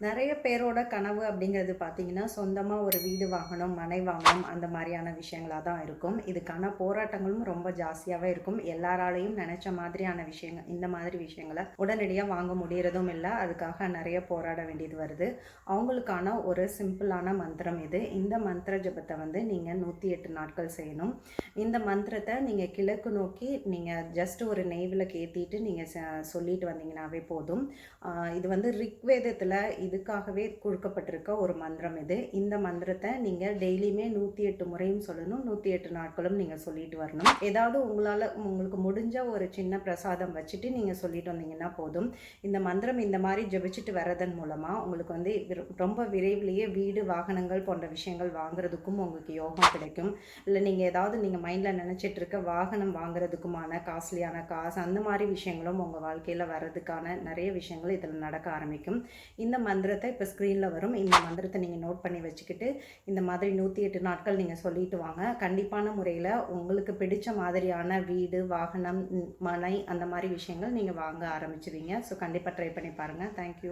நெறைய பேரோட கனவு அப்படிங்கிறது பார்த்தீங்கன்னா, சொந்தமா ஒரு வீடு வாங்கணும், மனை வாங்கணும் அந்த மாரியான விஷயங்களா தான் இருக்கும். இதுக்கான போராட்டங்களும் ரொம்ப ஜாஸ்தியாவே இருக்கும். எல்லாராலயும் நெனைச்ச மாதிரியான விஷயங்கள் இந்த மாதிரி விஷயங்கள உடனடியா வாங்க முடியறதும் இல்ல. அதுக்காக நெறைய போராட வேண்டியது வருது. அவங்களுக்கான ஒரு சிம்பிளான மந்திரம் இது. இந்த மந்திர ஜபத்த வந்து நீங்க 108 நாட்கள் செய்யணும். இந்த மந்திரத்த நீங்க கிழக்கு நோக்கி நீங்க ஜஸ்ட் ஒரு நெய் விளக்கு ஏத்திட்டு நீங்க சொல்லிட்டு வந்தீங்கன்னாவே போதும். இது வந்து ரிக்வேதத்துல இதுக்காகவே கொடுக்கப்பட்டிருக்க ஒரு மந்திரம் இது. இந்த மந்திரத்தை நீங்க டெய்லியுமே 108 முறையும் சொல்லணும். 108 நாட்களும் நீங்க சொல்லிட்டு வரணும். ஏதாவது உங்களுக்கு முடிஞ்ச ஒரு சின்ன பிரசாதம் வச்சுட்டு நீங்க சொல்லிட்டு வந்தீங்கன்னா போதும். இந்த மந்திரம் இந்த மாதிரி ஜெபிச்சுட்டு வர்றதன் மூலமா உங்களுக்கு வந்து ரொம்ப விரைவிலேயே வீடு, வாகனங்கள் போன்ற விஷயங்கள் வாங்குறதுக்கும் உங்களுக்கு யோகம் கிடைக்கும். இல்லை நீங்க ஏதாவது நீங்க மைண்ட்ல நினைச்சிட்டு இருக்க வாகனம் வாங்குறதுக்குமான காஸ்ட்லியான காசு அந்த மாதிரி விஷயங்களும் உங்க வாழ்க்கையில வர்றதுக்கான நிறைய விஷயங்கள் இதில் நடக்க ஆரம்பிக்கும். இந்த மந்திரத்தை இப்போ ஸ்க்ரீனில் வரும். இந்த மந்திரத்தை நீங்கள் நோட் பண்ணி வச்சுக்கிட்டு இந்த மாதிரி 108 நாட்கள் நீங்கள் சொல்லிட்டு வாங்க. கண்டிப்பான முறையில் உங்களுக்கு பிடிச்ச மாதிரியான வீடு, வாகனம், மனை அந்த மாதிரி விஷயங்கள் நீங்கள் வாங்க ஆரம்பிச்சிருவீங்க. ஸோ கண்டிப்பாக ட்ரை பண்ணி பாருங்கள். தேங்க்யூ.